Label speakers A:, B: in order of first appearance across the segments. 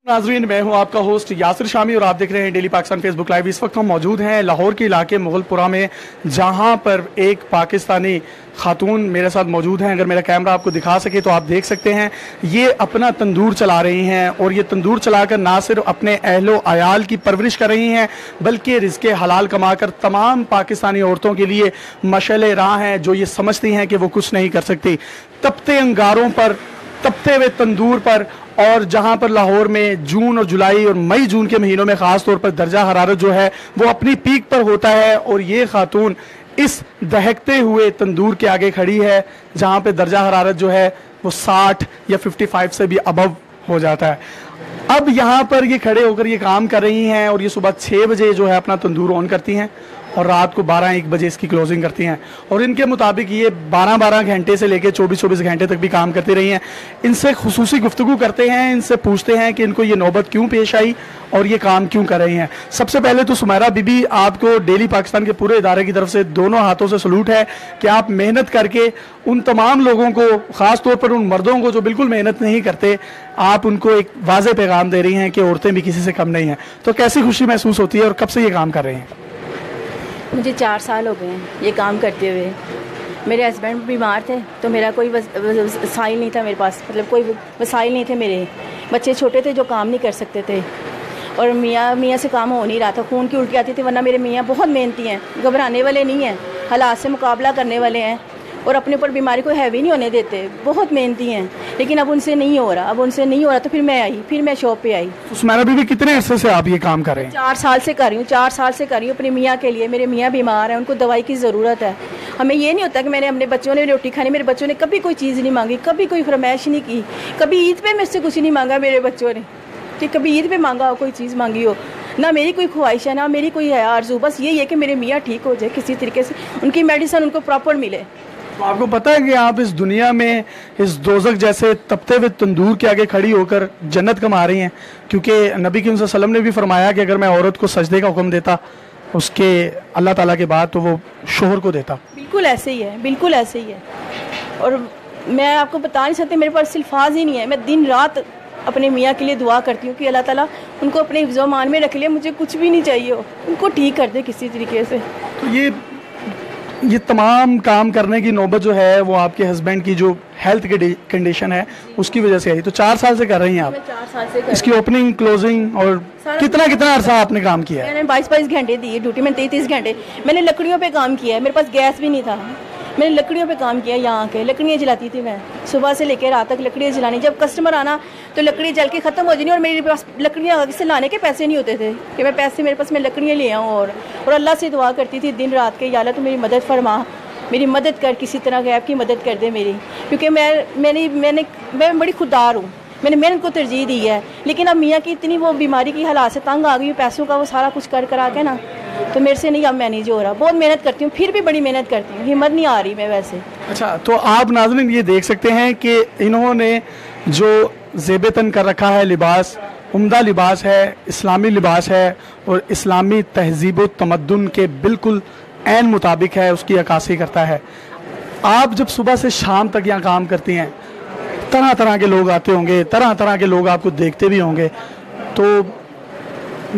A: नाज़रीन, मैं हूं आपका होस्ट यासिर शामी और आप देख रहे हैं डेली पाकिस्तान फेसबुक लाइव। इस वक्त हम मौजूद हैं लाहौर के इलाके मुगलपुरा में, जहां पर एक पाकिस्तानी खातून मेरे साथ मौजूद हैं। अगर मेरा कैमरा आपको दिखा सके तो आप देख सकते हैं, ये अपना तंदूर चला रही हैं और ये तंदूर चलाकर ना सिर्फ अपने अहलो अयाल की परवरिश कर रही हैं, बल्कि रिज़्क़े हलाल कमाकर तमाम पाकिस्तानी औरतों के लिए मशअले राह हैं, जो ये समझती हैं कि वो कुछ नहीं कर सकती। तपते अंगारों पर, तपते हुए तंदूर पर, और जहां पर लाहौर में जून और जुलाई और मई जून के महीनों में ख़ास तौर पर दर्जा हरारत जो है वो अपनी पीक पर होता है, और ये खातून इस दहकते हुए तंदूर के आगे खड़ी है, जहां पे दर्जा हरारत जो है वो 60 या 55 से भी अबव हो जाता है। अब यहाँ पर ये खड़े होकर ये काम कर रही हैं, और ये सुबह 6 बजे जो है अपना तंदूर ऑन करती हैं और रात को 12-1 बजे इसकी क्लोजिंग करती हैं। और इनके मुताबिक ये 12-12 घंटे से लेकर 24-24 घंटे तक भी काम करती रही हैं। इनसे खुसूसी गुफ्तगू करते हैं, इनसे पूछते हैं कि इनको ये नौबत क्यों पेश आई और ये काम क्यों कर रही हैं। सबसे पहले तो सुमैरा बीबी, आपको डेली पाकिस्तान के पूरे इदारे की तरफ से दोनों हाथों से सलूट है कि आप मेहनत करके उन तमाम लोगों को, ख़ास तौर पर उन मर्दों को जो बिल्कुल मेहनत नहीं करते, आप उनको एक वाज़ेह पैगाम दे रही हैं कि औरतें भी किसी से कम नहीं हैं। तो कैसी खुशी महसूस होती है और कब से ये काम कर रही हैं?
B: मुझे 4 साल हो गए हैं ये काम करते हुए। मेरे हस्बैंड बीमार थे तो मेरा कोई वसाइल नहीं था मेरे पास, मतलब कोई वसाइल नहीं थे। मेरे बच्चे छोटे थे जो काम नहीं कर सकते थे, और मियाँ से काम हो नहीं रहा था, खून की उल्टी आती थी। वरना मेरे मियाँ बहुत मेहनती हैं, घबराने वाले नहीं हैं, हालात से मुकाबला करने वाले हैं, और अपने ऊपर बीमारी को हैवी नहीं होने देते, बहुत मेहनती हैं। लेकिन अब उनसे नहीं हो रहा, तो फिर मैं आई, फिर मैं शॉप पे आई।
A: सुमैरा बीबी, कितने अरसे से आप ये काम कर रहे हैं?
B: 4 साल से कर रही हूँ, 4 साल से कर रही हूँ अपने मियाँ के लिए। मेरे मियाँ बीमार हैं, उनको दवाई की ज़रूरत है। हमें ये नहीं होता कि मैंने अपने बच्चों ने रोटी खानी, मेरे बच्चों ने कभी कोई चीज़ नहीं मांगी, कभी कोई फरमाइश नहीं की, कभी ईद पे मुझसे कुछ नहीं मांगा मेरे बच्चों ने कि कभी ईद पे मांगा हो, कोई चीज़ मांगी हो। ना मेरी कोई ख्वाहिश है, ना मेरी कोई है आरज़ू, बस यही है कि मेरे मियाँ ठीक हो जाए किसी तरीके से, उनकी मेडिसिन उनको प्रॉपर मिले।
A: तो आपको पता है कि आप इस दुनिया में इस दोज़ख जैसे तपते हुए तंदूर के आगे खड़ी होकर जन्नत कमा रही हैं, क्योंकि नबी करीम सल्लल्लाहु अलैहि वसल्लम ने भी फरमाया कि अगर मैं औरत को सजदे का हुक्म देता उसके अल्लाह ताला के बाद, तो वो शोहर को देता।
B: बिल्कुल ऐसे ही है, बिल्कुल ऐसे ही है। और मैं आपको बता नहीं सकती, मेरे पास अल्फाज ही नहीं है। मैं दिन रात अपने मियाँ के लिए दुआ करती हूँ कि अल्लाह ताला उनको अपने हिफ्ज़-ओ-मान में रख ले, मुझे कुछ भी नहीं चाहिए हो, उनको ठीक कर दे किसी तरीके से।
A: तो ये तमाम काम करने की नौबत जो है वो आपके हस्बैंड की जो हेल्थ की कंडीशन है उसकी वजह से आई। तो 4 साल से कर रही हैं आप?
B: 4 साल से
A: इसकी ओपनिंग, क्लोजिंग और कितना अरसा आपने काम किया है?
B: मैंने 22 घंटे दिए ड्यूटी में, 33 घंटे। मैंने लकड़ियों पे काम किया है, मेरे पास गैस भी नहीं था, मैंने लकड़ियों पे काम किया। यहाँ के लकड़ियाँ जलाती थी मैं, सुबह से लेकर रात तक लकड़ियाँ जलानी। जब कस्टमर आना तो लकड़ी जल के ख़त्म हो जानी, और मेरे पास लकड़ियाँ से लाने के पैसे नहीं होते थे कि मैं पैसे मेरे पास मैं लकड़ियाँ ले आऊँ। और अल्लाह से दुआ करती थी दिन रात के, या अल्लाह तो मेरी मदद फरमा, मेरी मदद कर, किसी तरह गैब की मदद कर दे मेरी, क्योंकि मैं बड़ी खुददार हूँ, मैंने मेहनत को तरजीह दी है। लेकिन अब मियाँ की इतनी वो बीमारी की हालात से तंग आ गई हूँ, पैसों का वो सारा कुछ कर के ना, तो मेरे से नहीं अब मैनेज हो रहा। बहुत मेहनत करती हूँ, फिर भी बड़ी मेहनत करती हूँ, हिम्मत नहीं आ रही मैं वैसे।
A: अच्छा, तो आप नाज़रीन ये देख सकते हैं कि इन्होंने जो ज़ेब तन कर रखा है लिबास, उम्दा लिबास है, इस्लामी लिबास है, और इस्लामी तहज़ीब व तमद्दुन के बिल्कुल ऐन मुताबिक है, उसकी अक्कासी करता है। आप जब सुबह से शाम तक यहाँ काम करती हैं, तरह तरह के लोग आते होंगे, तरह तरह के लोग आपको देखते भी होंगे, तो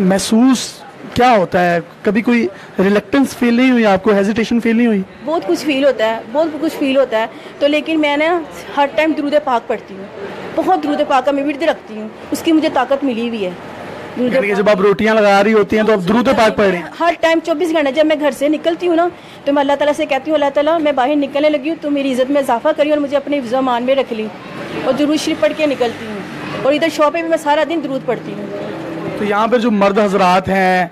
A: महसूस क्या होता है? कभी कोई रिलक्टेंस फील नहीं हुई आपको? हेजिटेशन फील नहीं हुई?
B: बहुत कुछ फील होता है, बहुत कुछ फील होता है। तो लेकिन मैं ना हर टाइम दुरूद पाक पढ़ती हूँ, बहुत दुरूद पाक का मैं विर्द रखती हूँ, उसकी मुझे ताकत मिली हुई है।
A: जब आप रोटियां लगा रही होती हैं तो आप दुरूद पाक पढ़ रही हैं?
B: हर टाइम 24 घंटे। जब मैं घर से निकलती हूँ ना, तो मैं अल्लाह ताला से कहती हूँ, अल्लाह ताला मैं बाहर निकलने लगी हूँ तो मेरी इज़्ज़त में इजाफा करी और मुझे अपने हिफ्ज़-ओ-मान में रख ली, और दुरूद शरीफ पढ़ के निकलती हूँ। और इधर शॉप पे भी मैं सारा दिन दुरूद पढ़ती हूँ।
A: तो यहाँ पर जो मर्द हजरात हैं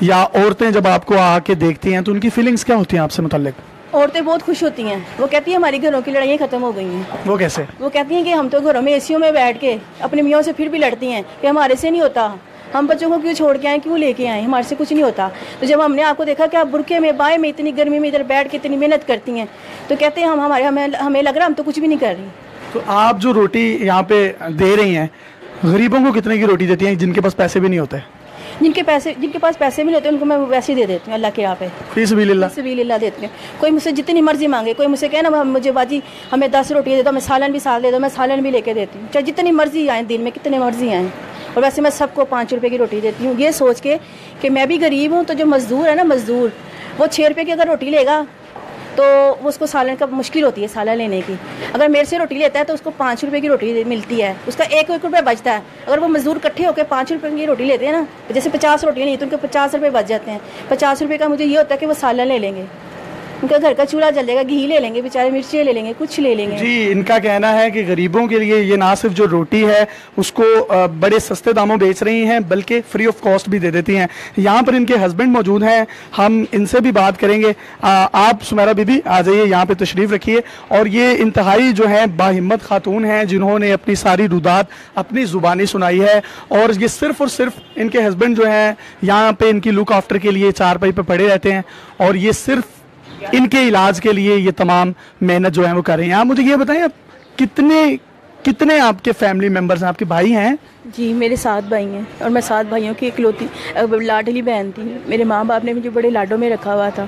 A: या औरतें जब आपको आके देखती हैं तो उनकी फीलिंग्स क्या होती हैं आपसे मुतल्लिक?
B: औरतें बहुत खुश होती हैं, वो कहती हैं हमारी घरों की लड़ाइयाँ ख़त्म हो गई हैं।
A: वो कैसे? वो
B: कहती हैं कि हम तो घरों में एसीओ में बैठ के अपने मियाँ से फिर भी लड़ती हैं कि हमारे से नहीं होता, हम बच्चों को क्यों छोड़ के आए, क्यों लेके आए, हमारे से कुछ नहीं होता। तो जब हमने आपको देखा कि आप बुरके में, बाएं में, इतनी गर्मी में इधर बैठ के इतनी मेहनत करती हैं, तो कहते हैं हमें लग रहा हम तो कुछ भी नहीं कर रही।
A: तो आप जो रोटी यहाँ पे दे रही हैं, गरीबों को कितने की रोटी देती हैं जिनके पास पैसे भी नहीं होते?
B: जिनके पास पैसे भी नहीं होते उनको मैं वैसे ही दे देती हूँ, अल्लाह के यहाँ पे फी सबीलिल्लाह देती हूँ। कोई मुझसे जितनी मर्जी मांगे, कोई मुझसे कहे ना मुझे बाजी हमें 10 रोटियाँ दे दो, मैं सालन भी साथ दे दो, मैं सालन भी लेके देती हूँ, चाहे जितनी मर्जी आए दिन में, कितने मर्जी आए। اور ویسے میں سب کو 5 روپے کی روٹی دیتی ہوں، یہ سوچ کے کہ میں بھی غریب ہوں، تو جو مزدور ہے نا، مزدور وہ 6 روپے کی اگر روٹی لے گا تو وہ اس کو سالن کا مشکل ہوتی ہے سالن لینے کی. اگر میرے سے روٹی لیتا ہے تو اس کو 5 روپے کی روٹی ملتی ہے، اس کا 1 روپے بچتا ہے. اگر وہ مزدور اکٹھے ہو کے 5 روپے کی روٹی لیتے ہیں نا، جیسے 50 روٹیاں نہیں تو ان کے 50 روپے بچ جاتے ہیں. 50 روپے کا مجھے یہ ہوتا ہے کہ وہ سالن لے لیں گے، ان کا گھر کا چولہا جل جائے گا، گھی لے لیں گے بیچارے، مرچیں لے لیں گے، کچھ لے لیں گے.
A: جی، ان کا کہنا ہے کہ غریبوں کے لیے یہ نہ صرف جو روٹی ہے اس کو بڑے سستے داموں بیچ رہی ہیں بلکہ فری آف کاسٹ بھی دے دیتی ہیں. یہاں پر ان کے ہسبینڈ موجود ہیں، ہم ان سے بھی بات کریں گے. آپ سمیرہ بی بی آ جائیے، یہاں پہ تشریف رکھیے. اور یہ انتہائی جو ہے باہمت خاتون ہیں جنہوں نے اپنی ساری رودات اپنی زبانی سنائی ہے، اور یہ صرف اور صرف ان کے ہسبینڈ جو ہیں یہاں پہ ان کی لک آفٹر کے لیے چارپائی پہ پڑے رہتے ہیں، اور یہ صرف ان کے علاج کے لیے یہ تمام محنت جو ہے وہ کر رہے ہیں. آپ مجھے یہ بتائیں، آپ کتنے آپ کے فیملی ممبرز ہیں؟ آپ کے بھائی ہیں؟
B: جی، میرے 7 بھائی ہیں، اور میں 7 بھائیوں کی اکلوتی لاڈلی بہن تھی. میرے ماں باپ نے مجھے بڑے لاڈوں میں رکھا ہوا تھا،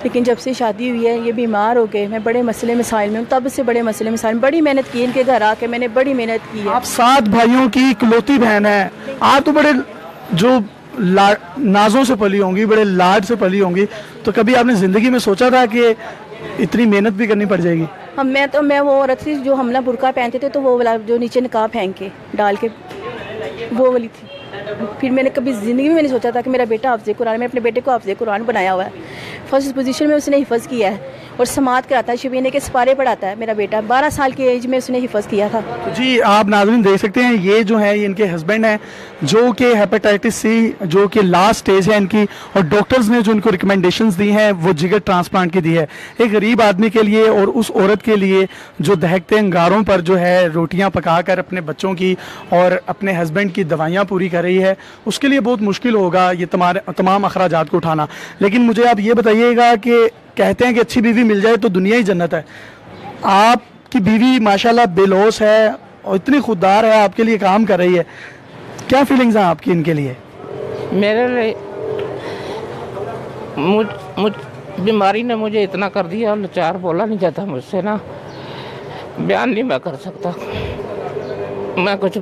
B: لیکن جب سے شادی ہوئی ہے یہ بیمار ہو گئے. میں بڑے مسئلے مسائل میں ہوں، تب سے بڑے مسئلے مسائل میں بڑی محنت کی. ان کے گھر آ کے میں نے بڑی محنت کی ہے.
A: آپ 7 بھائیوں کی اکلوتی بہن ہیں. آپ تو بڑے جو نازوں سے پلی ہوں گی، بڑے لاڈ سے پلی ہوں گی، تو کبھی آپ نے زندگی میں سوچا تھا کہ اتنی محنت بھی کرنی پڑ جائے گی؟
B: میں وہ عورت تھی جو ہم برقع پہنتے تھے تو وہ والا جو نیچے نقاب پھینک کے ڈال کے وہ والی تھی. پھر میں نے کبھی زندگی میں نہیں سوچا تھا کہ میرا بیٹا حافظ قرآن، میں اپنے بیٹے کو حافظ قرآن بنایا ہوا ہے. فرسٹ پوزیشن میں اس نے حفظ کیا ہے اور سماعت کراتا ہے، شبینے کے سپارے پڑھاتا ہے. میرا بیٹا 12 سال کی ایج میں اس نے حفظ کیا تھا.
A: جی، آپ ناظرین دیکھ سکتے ہیں، یہ جو ہے ان کے ہسبینڈ ہیں جو کہ ہیپیٹائٹس سی جو کہ لاسٹ سٹیج ہے ان کی، اور ڈاکٹرز نے جو ان کو ریکمنڈیشنز دی ہیں وہ جگر ٹرانسپلانٹ کی دی ہے. ایک غریب آدمی کے لیے اور اس عورت کے لیے جو دہکتے انگاروں پر جو ہے روٹیاں پکا کر اپنے بچوں کی اور اپنے ہسبینڈ کی دوائیاں پوری کر رہی ہے، اس کے لیے بہت مشکل ہوگا یہ تمام اخراجات کو اٹھانا. لیکن مجھے آپ یہ بتائیے گا کہ کہتے ہیں کہ اچھی بیوی مل جائے تو دنیا ہی جنت ہے. آپ کی بیوی ماشاءاللہ بے لوث ہے اور اتنی خوددار ہے، آپ کے لیے کام کر رہی ہے، کیا فیلنگز ہیں آپ کی ان کے لیے؟
C: میرے لیے بیماری نے مجھے اتنا کر دیا، اور لاچار بولا نہیں جاتا مجھ سے، نا بیان نہیں میں کر سکتا، میں کچھ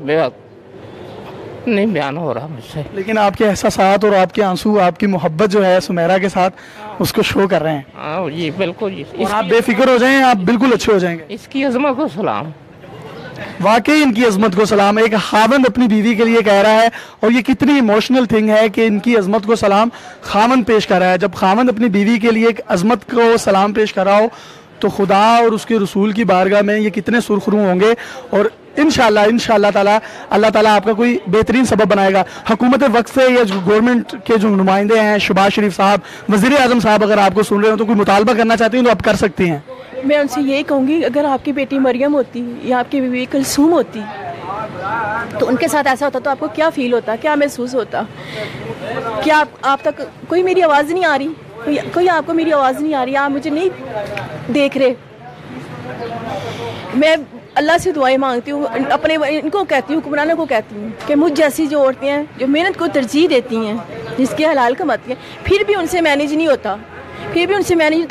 C: نہیں بیان ہو رہا مجھ سے.
A: لیکن آپ کے احساسات اور آپ کے آنسو، آپ کی محبت جو ہے سمیرہ کے ساتھ اس کو شو کر رہے ہیں.
C: ہاں جی بالکل جی،
A: اور آپ بے فکر ہو جائیں، آپ بالکل اچھے ہو جائیں گے.
C: اس کی عظمت کو سلام.
A: واقعی ان کی عظمت کو سلام. ایک خاوند اپنی بیوی کے لیے کہہ رہا ہے، اور یہ کتنی ایموشنل تھنگ ہے کہ ان کی عظمت کو سلام خاوند پیش کر رہا ہے. جب خاوند اپنی بیوی کے لیے ایک عظمت کو سلام پیش کر رہا ہو تو خدا اور اس کے رسول کی بارگاہ میں یہ کتنے سرخرو ہوں گے. اور انشاءاللہ تعالیٰ اللہ تعالیٰ آپ کا کوئی بہترین سبب بنائے گا. حکومت وقت سے یا جو گورنمنٹ کے جو نمائندے ہیں، شہباز شریف صاحب، وزیر اعظم صاحب، اگر آپ کو سن رہے ہو تو کوئی مطالبہ کرنا چاہتی ہوں تو آپ کر سکتی ہیں.
B: میں ان سے یہی کہوں گی، اگر آپ کی بیٹی مریم ہوتی یا آپ کی بیوی کلثوم ہوتی تو ان کے ساتھ ایسا ہوتا تو آپ کو کیا فیل ہوتا، کیا محسوس ہوتا؟ کیا آپ تک کوئی میری آواز نہیں آ رہی؟ کوئی آپ کو میری آواز نہیں آ رہی؟ آپ مجھے نہیں دیکھ رہے؟ میں اللہ سے دعائیں مانگتی ہوں، اپنے ان کو کہتی ہوں، حکمرانوں کو کہتی ہوں کہ مجھ جیسی جو عورتیں ہیں جو محنت کو ترجیح دیتی ہیں، جس کی حلال کماتی ہیں، پھر بھی ان سے مینیج نہیں ہوتا،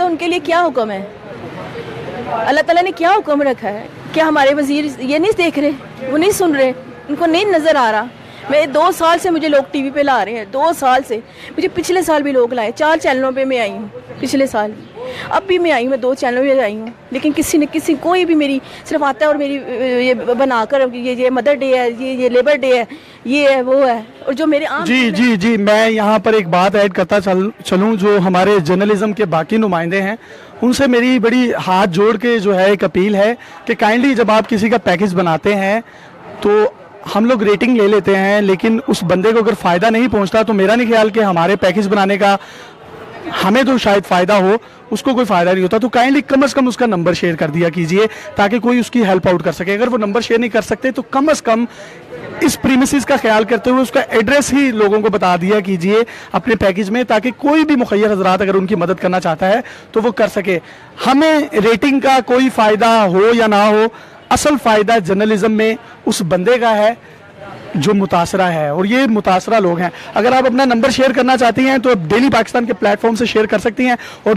B: ان کے لیے کیا حکم ہے؟ اللہ تعالیٰ نے کیا حکم رکھا ہے؟ کیا ہمارے وزیر یہ نہیں دیکھ رہے؟ وہ نہیں سن رہے؟ ان کو نہیں نظر آ رہا؟ میں 2 سال سے مجھے لوگ ٹی وی پہ لا رہے ہیں، 2 سال سے مجھے پچھلے سال بھی لوگ لائے، 4 چینلوں پہ میں آئی ہوں پچھلے سال بھی، اب بھی میں آئی ہوں، میں 2 چینلوں پہ آئی ہوں، لیکن کسی کوئی بھی میری صرف آتا ہے اور میری یہ بنا کر یہ مدر ڈے ہے، یہ لیبر ڈے ہے، یہ ہے وہ ہے، اور جو میرے عام
A: جی میں یہاں پر ایک بات ایڈ کرتا چلوں. جو ہمارے جرنلزم کے باقی نمائندے ہیں ان سے میری بڑی ہاتھ جوڑ کے جو ہے ایک اپیل ہے کہ کائنڈلی جب آپ کسی کا پیکج بناتے ہیں تو ہم لوگ ریٹنگ لے لیتے ہیں، لیکن اس بندے کو اگر فائدہ نہیں پہنچتا تو میرا نہیں خیال کہ ہمارے پیکج بنانے کا ہمیں تو شاید فائدہ ہو، اس کو کوئی فائدہ نہیں ہوتا. تو کائنڈلی کم از کم اس کا نمبر شیئر کر دیا کیجئے تاکہ کوئی اس کی ہیلپ آؤٹ کر سکے. اگر وہ نمبر شیئر نہیں کر سکتے تو کم از کم اس پریمیسز کا خیال کرتے ہوئے اس کا ایڈریس ہی لوگوں کو بتا دیا کیجئے اپنے پیکج میں، تاکہ کوئی بھی مخیر حضرات اگر ان کی مدد کرنا چاہتا ہے تو وہ کر سکے. ہمیں ریٹنگ کا کوئی فائدہ ہو یا نہ ہو، اصل فائدہ جرنلزم میں اس بندے کا ہے जो मुतासरा है, और ये मुतासरा लोग हैं। अगर आप अपना नंबर शेयर करना चाहती हैं तो डेली पाकिस्तान के प्लेटफॉर्म से शेयर कर सकती हैं। और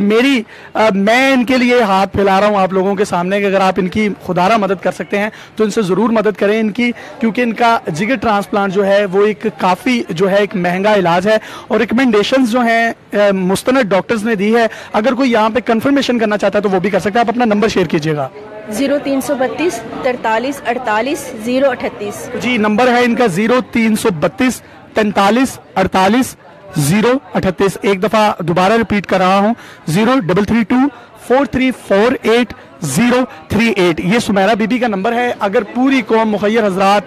A: मैं इनके लिए हाथ फैला रहा हूँ आप लोगों के सामने कि अगर आप इनकी खुदारा मदद कर सकते हैं तो इनसे ज़रूर मदद करें इनकी, क्योंकि इनका जिगर ट्रांसप्लांट जो है वो एक काफ़ी जो है एक महंगा इलाज है। और रिकमेंडेशंस जो हैं मुस्तनद डॉक्टर्स ने दी है, अगर कोई यहाँ पे कंफर्मेशन करना चाहता है तो वो भी कर सकता है। आप अपना नंबर शेयर कीजिएगा।
B: 0332 43 48 038।
A: जी, नंबर है इनका 0332 43 48 038। एक दफ़ा दोबारा रिपीट कर रहा हूँ, 0332 4348 038। ये सुमेरा बीबी का नंबर है। अगर पूरी कौम मुखय्यर हजरात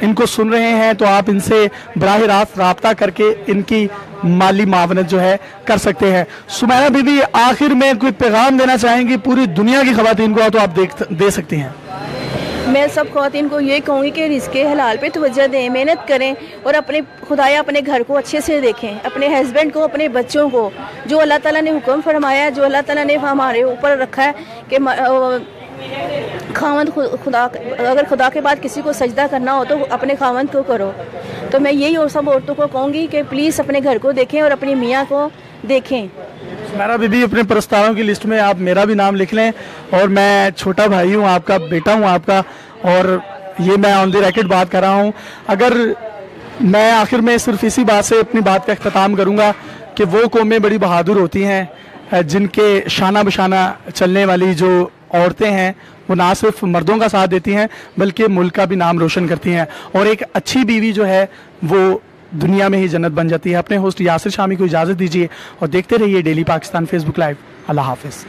A: इनको सुन रहे हैं तो आप इनसे बराह रास्त राब्ता करके इनकी माली मावनत जो है कर सकते हैं। सुमेरा बीबी, आखिर में कोई पैगाम देना चाहेंगी पूरी दुनिया की खवातीन को तो आप दे सकती हैं।
B: मैं सब ख़वातीन को ये कहूँगी कि रिज़्क़े हलाल पे तवज्जो दें, मेहनत करें और अपने घर को अच्छे से देखें, अपने हस्बैंड को, अपने बच्चों को। जो अल्लाह ताला ने हुक्म फरमाया, जो अल्लाह ताला ने हमारे ऊपर रखा है कि खावंद खुदा, अगर खुदा के बाद किसी को सजदा करना हो तो अपने खावंद को करो। तो मैं यही और सब औरतों को कहूँगी कि प्लीज़ अपने घर को देखें और अपनी मियाँ को देखें।
A: सुमेरा बीबी, अपने प्रस्तावों की लिस्ट में आप मेरा भी नाम लिख लें, और मैं छोटा भाई हूँ आपका, बेटा हूँ आपका, और ये मैं ऑन द रिकॉर्ड बात कर रहा हूँ। अगर मैं आखिर में सिर्फ इसी बात से अपनी बात का अख्ताम करूँगा कि वो कौमें बड़ी बहादुर होती हैं जिनके शाना बशाना चलने वाली जो औरतें हैं वो ना सिर्फ मर्दों का साथ देती हैं बल्कि मुल्क का भी नाम रोशन करती हैं, और एक अच्छी बीवी जो है वो दुनिया में ही जन्नत बन जाती है। अपने होस्ट यासिर शामी को इजाज़त दीजिए और देखते रहिए डेली पाकिस्तान फेसबुक लाइव। अल्लाह हाफिज़।